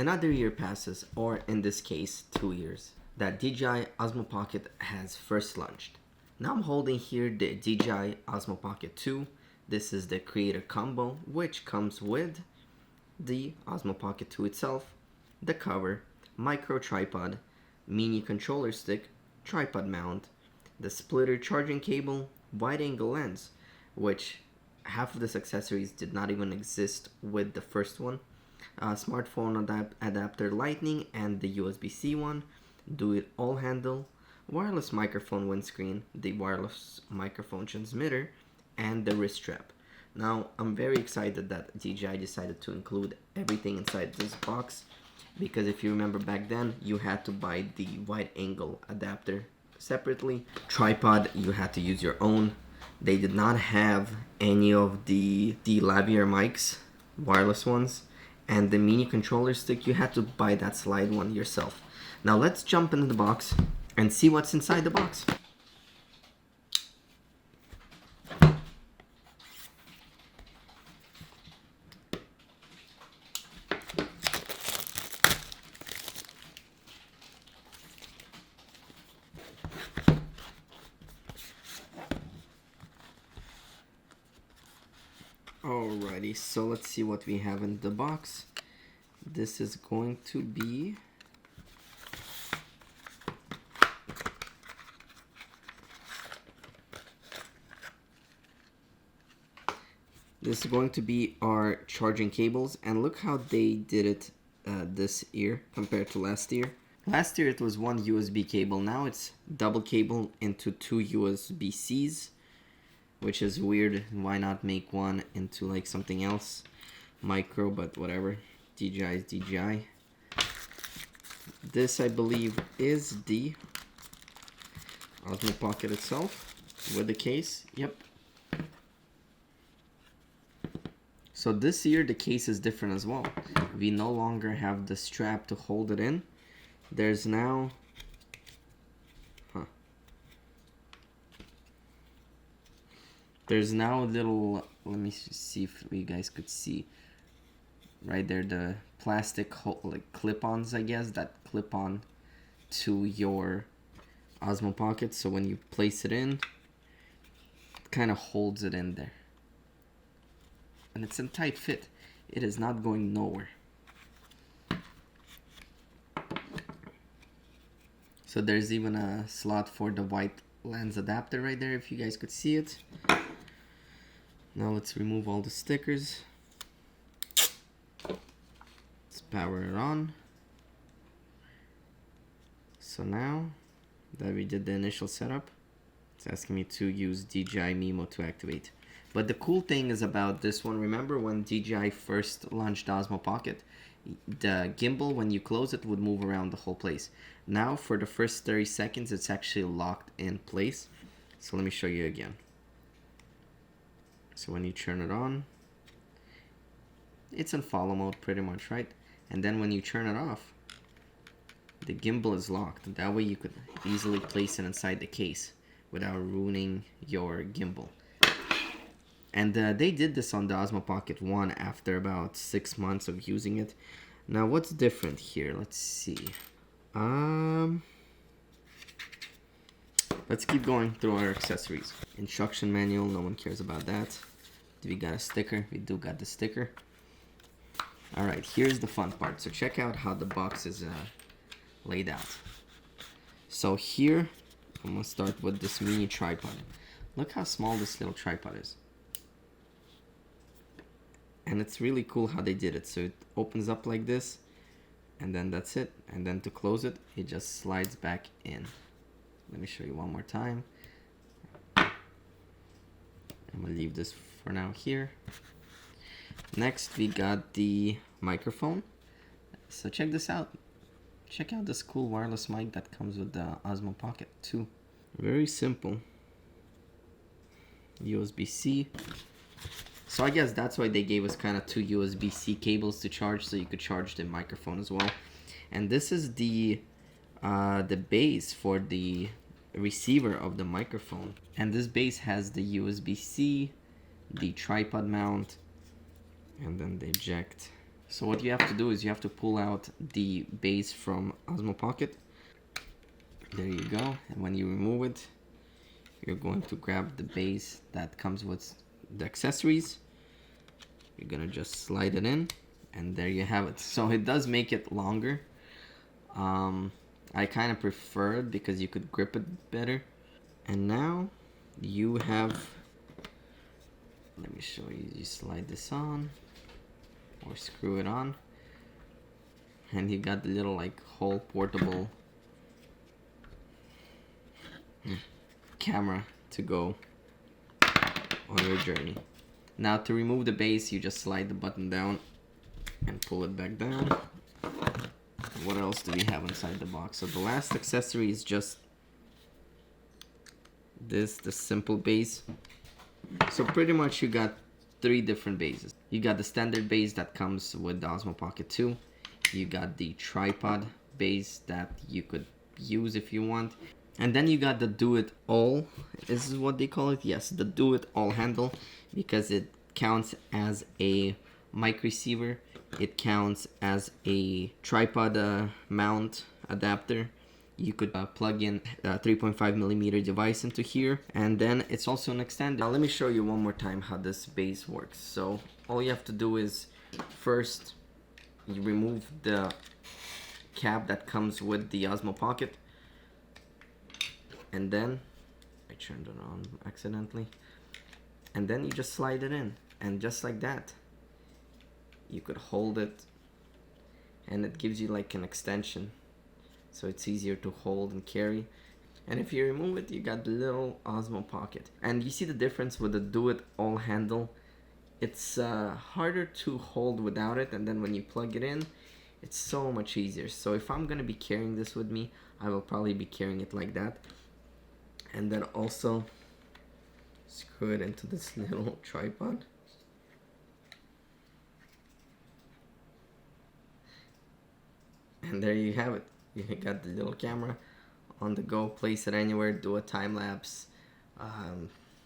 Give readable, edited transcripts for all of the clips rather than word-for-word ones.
Another year passes, or in this case 2 years, that DJI Osmo Pocket has first launched. Now I'm holding here the DJI Osmo Pocket 2. This is the creator combo, which comes with the Osmo Pocket 2 itself, the cover, micro tripod, mini controller stick, tripod mount, the splitter charging cable, wide angle lens, which half of this accessories did not even exist with the first one, smartphone adapter lightning and the USB-C one, do it all handle, wireless microphone windscreen, the wireless microphone transmitter, and the wrist strap. Now, I'm very excited that DJI decided to include everything inside this box, because if you remember back then, you had to buy the wide angle adapter separately. Tripod, you had to use your own. They did not have any of the lavalier mics, wireless ones, and the mini controller stick, you had to buy that slide one yourself. Now let's jump into the box and see what's inside the box. Alrighty, so let's see what we have in the box. This is going to be our charging cables, and look how they did it this year compared to last year. Last year it was one USB cable, now it's double cable into two USB-Cs, which is weird. Why not make one into like something else? Micro, but whatever. DJI is DJI. This, I believe, is the Osmo Pocket itself with the case. Yep. So this year the case is different as well. We no longer have the strap to hold it in. There's now There's now a little, let me see if you guys could see right there, the plastic like clip-ons, I guess, that clip on to your Osmo Pocket. So when you place it in, it kind of holds it in there. And it's in tight fit. It is not going nowhere. So there's even a slot for the white lens adapter right there, if you guys could see it. Now let's remove all the stickers. Let's power it on. So now that we did the initial setup, it's asking me to use DJI Mimo to activate. But the cool thing is about this one, remember when DJI first launched the Osmo Pocket, the gimbal, when you close it, would move around the whole place. Now for the first 30 seconds, it's actually locked in place. So let me show you again. So when you turn it on, it's in follow mode pretty much, right? And then when you turn it off, the gimbal is locked. That way you could easily place it inside the case without ruining your gimbal. And they did this on the Osmo Pocket 1 after about 6 months of using it. Now what's different here? Let's see. Let's keep going through our accessories. Instruction manual, no one cares about that. We got a sticker, we do got the sticker. Alright, here's the fun part. So check out how the box is laid out. So here, I'm gonna start with this mini tripod. Look how small this little tripod is. And it's really cool how they did it. So it opens up like this, and then that's it. And then to close it, it just slides back in. Let me show you one more time. I'm gonna leave this for now here. Next, we got the microphone. So check this out. Check out this cool wireless mic that comes with the Osmo Pocket 2. Very simple. USB-C. So I guess that's why they gave us kind of two USB-C cables to charge, so you could charge the microphone as well. And this is the base for the receiver of the microphone. And this base has the USB-C, the tripod mount, and then the eject So what you have to do is you have to pull out the base from Osmo Pocket. There you go. And when you remove it, you're going to grab the base that comes with the accessories. You're gonna just slide it in, and there you have it. So it does make it longer. I kind of prefer it because you could grip it better. And now you have, let me show you, you slide this on or screw it on, and you got the little like whole portable camera to go on your journey. Now to remove the base, you just slide the button down and pull it back down. What else do we have inside the box? So the last accessory is just this, the simple base. So pretty much you got 3 different bases. You got the standard base that comes with the Osmo Pocket 2. You got the tripod base that you could use if you want. And then you got the do-it-all, this is what they call it, yes, the do-it-all handle, because it counts as a mic receiver, it counts as a tripod mount adapter. You could plug in a 3.5mm device into here, and then it's also an extender. Now let me show you one more time how this base works. So all you have to do is first you remove the cap that comes with the Osmo Pocket, and then I turned it on accidentally, and then you just slide it in, and just like that you could hold it, and it gives you like an extension, so it's easier to hold and carry. And if you remove it, you got the little Osmo Pocket, and you see the difference with the do-it-all handle. It's harder to hold without it, and then when you plug it in, it's so much easier. So if I'm gonna be carrying this with me, I will probably be carrying it like that, and then also screw it into this little tripod. And there you have it. You got the little camera on the go. Place it anywhere. Do a time lapse,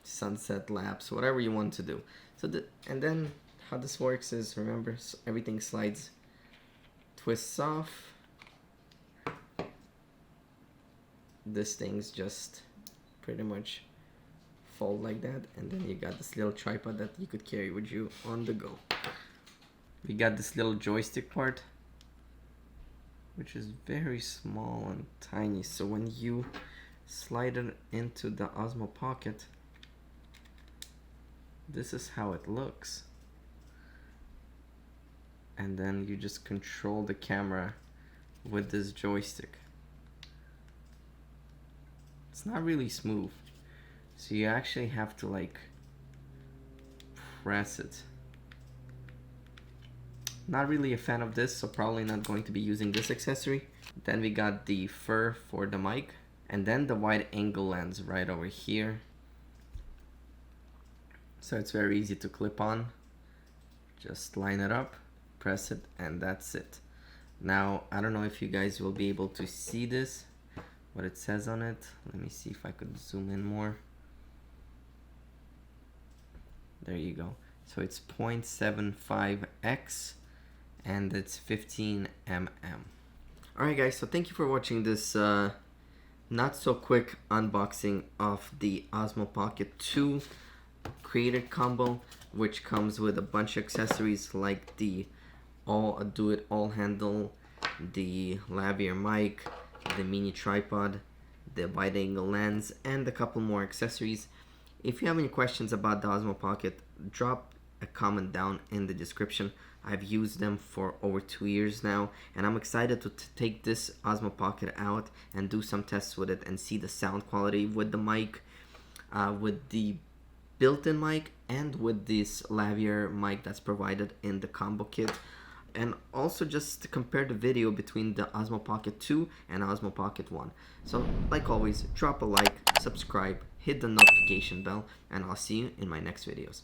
sunset lapse, whatever you want to do. So and then how this works is, remember, everything slides, twists off. This thing's just pretty much fold like that, and then you got this little tripod that you could carry with you on the go. We got this little joystick part, which is very small and tiny, so when you slide it into the Osmo Pocket, this is how it looks. And then you just control the camera with this joystick. It's not really smooth, so you actually have to like press it. Not really a fan of this, so probably not going to be using this accessory. Then we got the fur for the mic, and then the wide angle lens right over here. So it's very easy to clip on. Just line it up, press it, and that's it. Now, I don't know if you guys will be able to see this, what it says on it. Let me see if I could zoom in more. There you go. So it's 0.75x, and it's 15 mm. Alright guys, so thank you for watching this not so quick unboxing of the Osmo Pocket 2 Creator Combo, which comes with a bunch of accessories like the do-it-all handle, the lavalier mic, the mini tripod, the wide angle lens, and a couple more accessories. If you have any questions about the Osmo Pocket, drop a comment down in the description. I've used them for over 2 years now, and I'm excited to take this Osmo Pocket out and do some tests with it and see the sound quality with the mic, with the built-in mic, and with this lavalier mic that's provided in the combo kit. And also just to compare the video between the Osmo Pocket 2 and Osmo Pocket 1. So like always, drop a like, subscribe, hit the notification bell, and I'll see you in my next videos.